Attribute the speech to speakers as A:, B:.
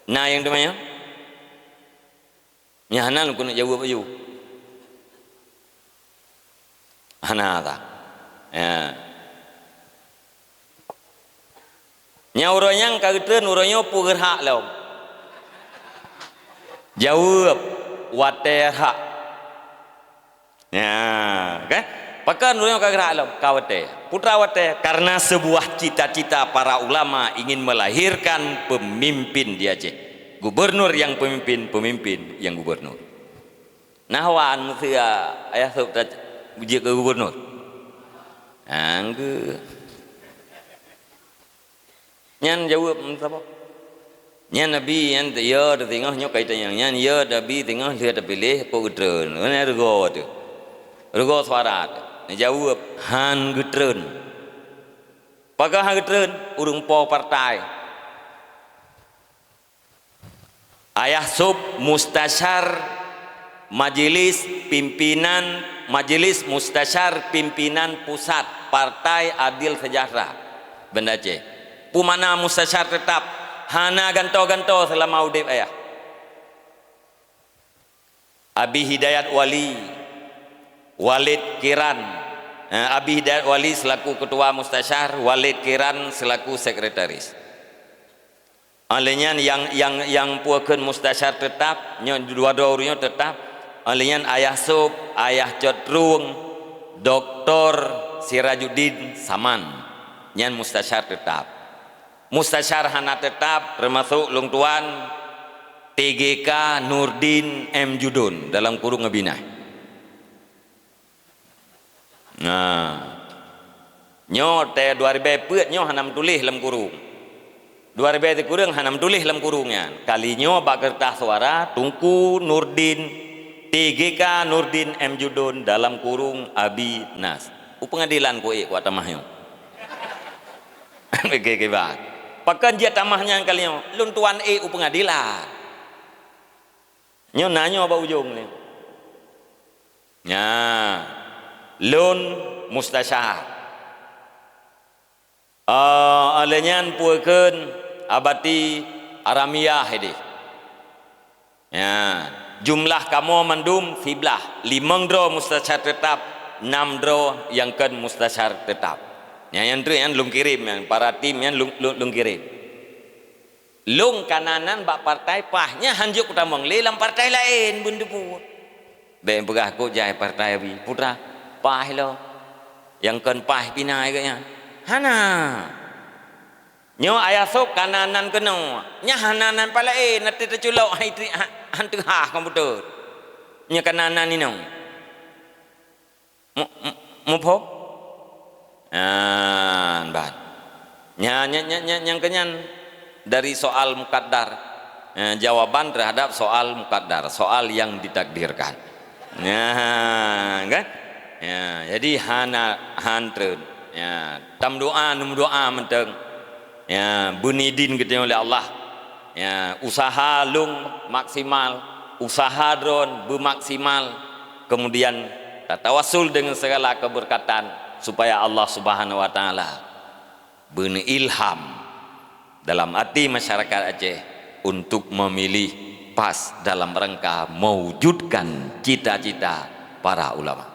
A: Nah yang namanya nyahana lu kena jawab ayu. Hana tak. Ya. Nya urang kageteun urangnya pugerha law. Jawab waterha. Ya, kan? Pakan urang kagerha law kawate. Putra wate karena sebuah cita-cita para ulama ingin melahirkan pemimpin di Aceh. Gubernur yang pemimpin yang gubernur. Nahwan musia ayah sebut uji ke gubernur. Angge. Nyan jawab apa? Nyan nabi yang ya tengah nyo kaitan yang nyan ya nabi tengah lihat pilih ko gutreun. Ini rego tu. Rego suara. Jawab han gutreun. Pakai han gutreun urung po partai. Ayah sub mustasyar majelis pimpinan pusat Partai Adil Sejahtera Banda Aceh. Pumana mustasyar tetap hana ganto-ganto selama udip ayah. Abi Hidayat Wali, Walid Kiran. Abi Hidayat Wali selaku ketua mustasyar, Walid Kiran selaku sekretaris. Alenyan yang puakeun mustasyar tetap nya dua-dua urangnya tetap. Alenyan ayah sub, ayah Cotrung, Dr. Sirajuddin Saman nyan mustasyar tetap. Mustasyar hana tetap termasuk Lung Tuan TGK Nurdin M Judun dalam kurung ngebinah. Nah, nyo teh 2000 peut nyo hanam tulis dalam kurung. 2000 kurang hanam tulis dalam kurungnya. Kalinya bak kertas suara tungku Nurdin TGK Nurdin M Judun dalam kurung Abi Nas. Pengadilan ko ku tamahnya. Oke bak. Pakan dia tamahnya kalinya Lun Tuan pengadilan. Nyo nanyo apa ujung ni? Nya Lun mustasyar. Alenyan puakeun abati aramiyah ini. Ya, jumlah kamu mandum 15 dro mustasyar tetap, 6 dro yang kan mustasyar tetap. Ya, yang tu yang lung kirim yang para tim yang lung kirim. Lung kananan bak partai pahnya hanjuk utamang lelam partai lain bundu pu. Be pegah ko jai partai abi putra pah lo. Yang kan pah pinai kayaknya. Hana. Nyo ayah sok kananan keno nya hananan palae nanti terculok haitri hantu ha komputer nya kananan ni no mu pho ban nya yang kenyan dari soal mukaddar jawaban terhadap soal mukaddar soal yang ditakdirkan kan ya jadi hana hantreun ya tam doa num doa menteng ya bunidin gitu oleh Allah ya usaha lung maksimal usaha dron bermaksimal kemudian tawasul dengan segala keberkatan supaya Allah Subhanahu wa taala beri ilham dalam hati masyarakat Aceh untuk memilih pas dalam rangka mewujudkan cita-cita para ulama.